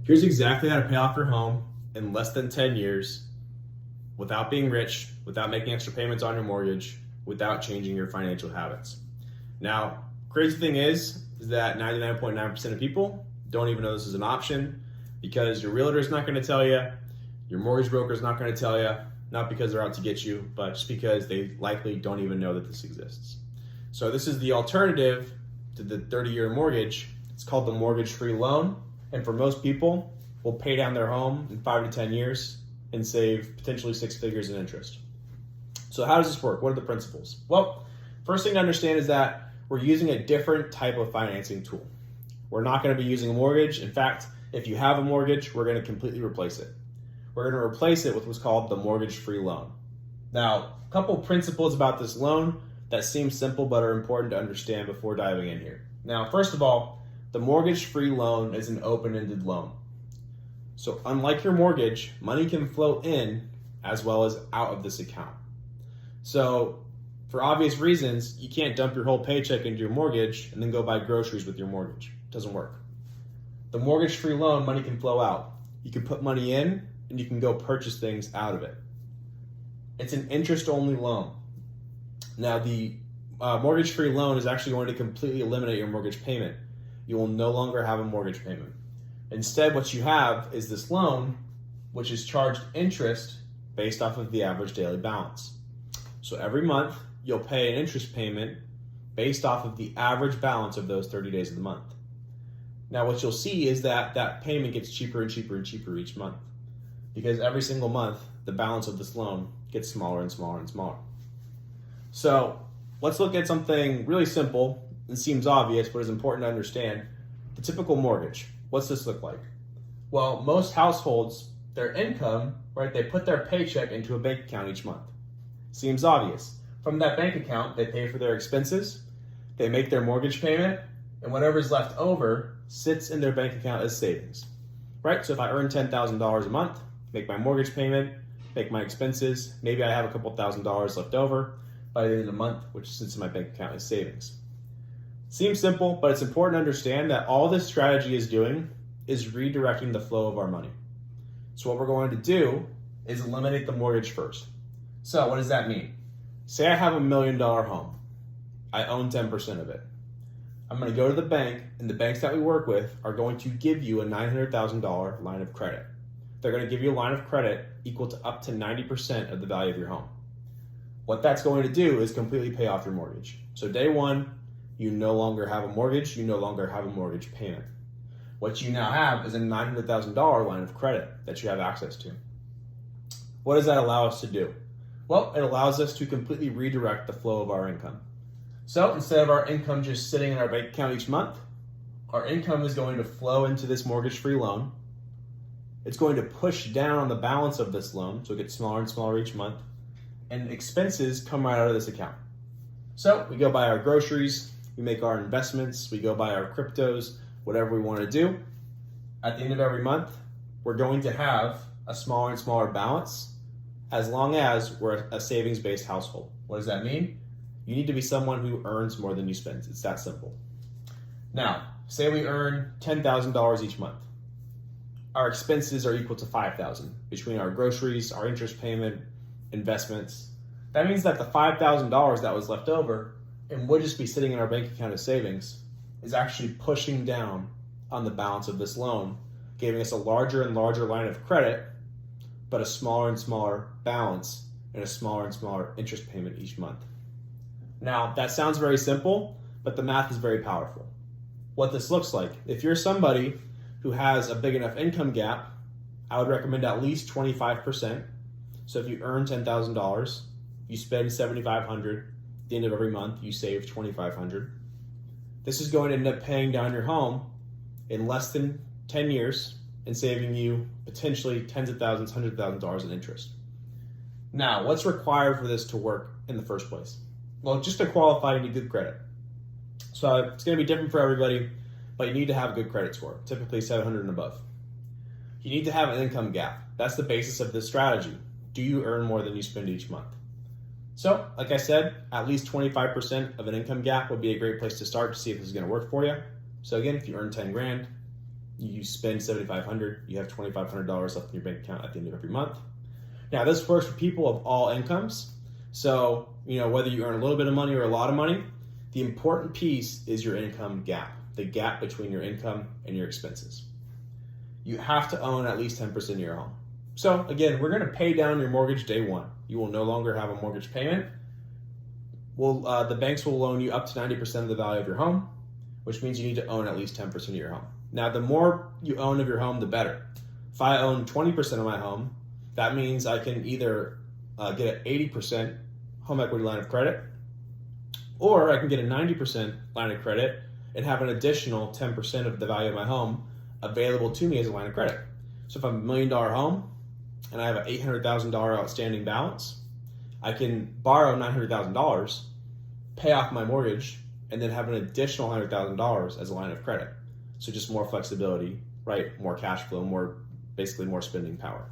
Here's exactly how to pay off your home in less than 10 years without being rich, without making extra payments on your mortgage, without changing your financial habits. Now, crazy thing is that 99.9% of people don't even know this is an option because your realtor is not going to tell you, your mortgage broker is not going to tell you, not because they're out to get you, but just because they likely don't even know that this exists. So this is the alternative to the 30-year mortgage. It's called the mortgage-free loan. And for most people, will pay down their home in 5 to 10 years and save potentially 6 figures in interest. So how does this work? What are the principles? Well, first thing to understand is that we're using a different type of financing tool. We're not going to be using a mortgage. In fact, if you have a mortgage, we're going to completely replace it. We're going to replace it with what's called the mortgage-free loan. Now, a couple principles about this loan that seem simple but are important to understand before diving in here. Now, first of all, the mortgage-free loan is an open-ended loan. So unlike your mortgage, money can flow in as well as out of this account. So for obvious reasons, you can't dump your whole paycheck into your mortgage and then go buy groceries with your mortgage. It doesn't work. The mortgage-free loan, money can flow out. You can put money in and you can go purchase things out of it. It's an interest-only loan. Now the mortgage-free loan is actually going to completely eliminate your mortgage payment. You will no longer have a mortgage payment. Instead, what you have is this loan, which is charged interest based off of the average daily balance. So every month, you'll pay an interest payment based off of the average balance of those 30 days of the month. Now, what you'll see is that that payment gets cheaper and cheaper and cheaper each month because every single month, the balance of this loan gets smaller and smaller and smaller. So let's look at something really simple and seems obvious, but is important to understand. The typical mortgage. What's this look like? Well, most households, their income, right, they put their paycheck into a bank account each month. Seems obvious. From that bank account, they pay for their expenses, they make their mortgage payment, and whatever's left over sits in their bank account as savings, right? So if I earn $10,000 a month, make my mortgage payment, make my expenses, maybe I have a couple $1,000s left over by the end of the month, which sits in my bank account as savings. Seems simple, but it's important to understand that all this strategy is doing is redirecting the flow of our money. So what we're going to do is eliminate the mortgage first. So what does that mean? Say I have $1 million home. I own 10% of it. I'm going to go to the bank, and the banks that we work with are going to give you a $900,000 line of credit. They're going to give you a line of credit equal to up to 90% of the value of your home. What that's going to do is completely pay off your mortgage. So day one, you no longer have a mortgage, you no longer have a mortgage payment. What you now have is a $900,000 line of credit that you have access to. What does that allow us to do? Well, it allows us to completely redirect the flow of our income. So instead of our income just sitting in our bank account each month, our income is going to flow into this mortgage-free loan. It's going to push down on the balance of this loan, so it gets smaller and smaller each month, and expenses come right out of this account. So we go buy our groceries, we make our investments, we go buy our cryptos, whatever we want to do. At the end of every month, we're going to have a smaller and smaller balance as long as we're a savings-based household. What does that mean? You need to be someone who earns more than you spend. It's that simple. Now, say we earn $10,000 each month. Our expenses are equal to $5,000 between our groceries, our interest payment, investments. That means that the $5,000 that was left over and would just be sitting in our bank account as savings is actually pushing down on the balance of this loan, giving us a larger and larger line of credit, but a smaller and smaller balance and a smaller and smaller interest payment each month. Now, that sounds very simple, but the math is very powerful. What this looks like, if you're somebody who has a big enough income gap, I would recommend at least 25%. So if you earn $10,000, you spend $7,500. At the end of every month, you save $2,500. This is going to end up paying down your home in less than 10 years and saving you potentially tens of thousands, hundreds of thousands of dollars in interest. Now, what's required for this to work in the first place? Well, just to qualify, you need good credit. So it's going to be different for everybody, but you need to have a good credit score, typically 700 and above. You need to have an income gap. That's the basis of this strategy. Do you earn more than you spend each month? So, like I said, at least 25% of an income gap would be a great place to start to see if this is going to work for you. So again, if you earn 10 grand, You spend $7,500, you have $2,500 left in your bank account at the end of every month. Now, this works for people of all incomes. So, whether you earn a little bit of money or a lot of money, the important piece is your income gap, the gap between your income and your expenses. You have to own at least 10% of your home. So again, we're going to pay down your mortgage day one. You will no longer have a mortgage payment. The banks will loan you up to 90% of the value of your home, which means you need to own at least 10% of your home. Now, the more you own of your home, the better. If I own 20% of my home, that means I can either get an 80% home equity line of credit, or I can get a 90% line of credit and have an additional 10% of the value of my home available to me as a line of credit. So if I'm $1 million home and I have an $800,000 outstanding balance, I can borrow $900,000, pay off my mortgage, and then have an additional $100,000 as a line of credit. So just more flexibility, right? More cash flow, basically more spending power.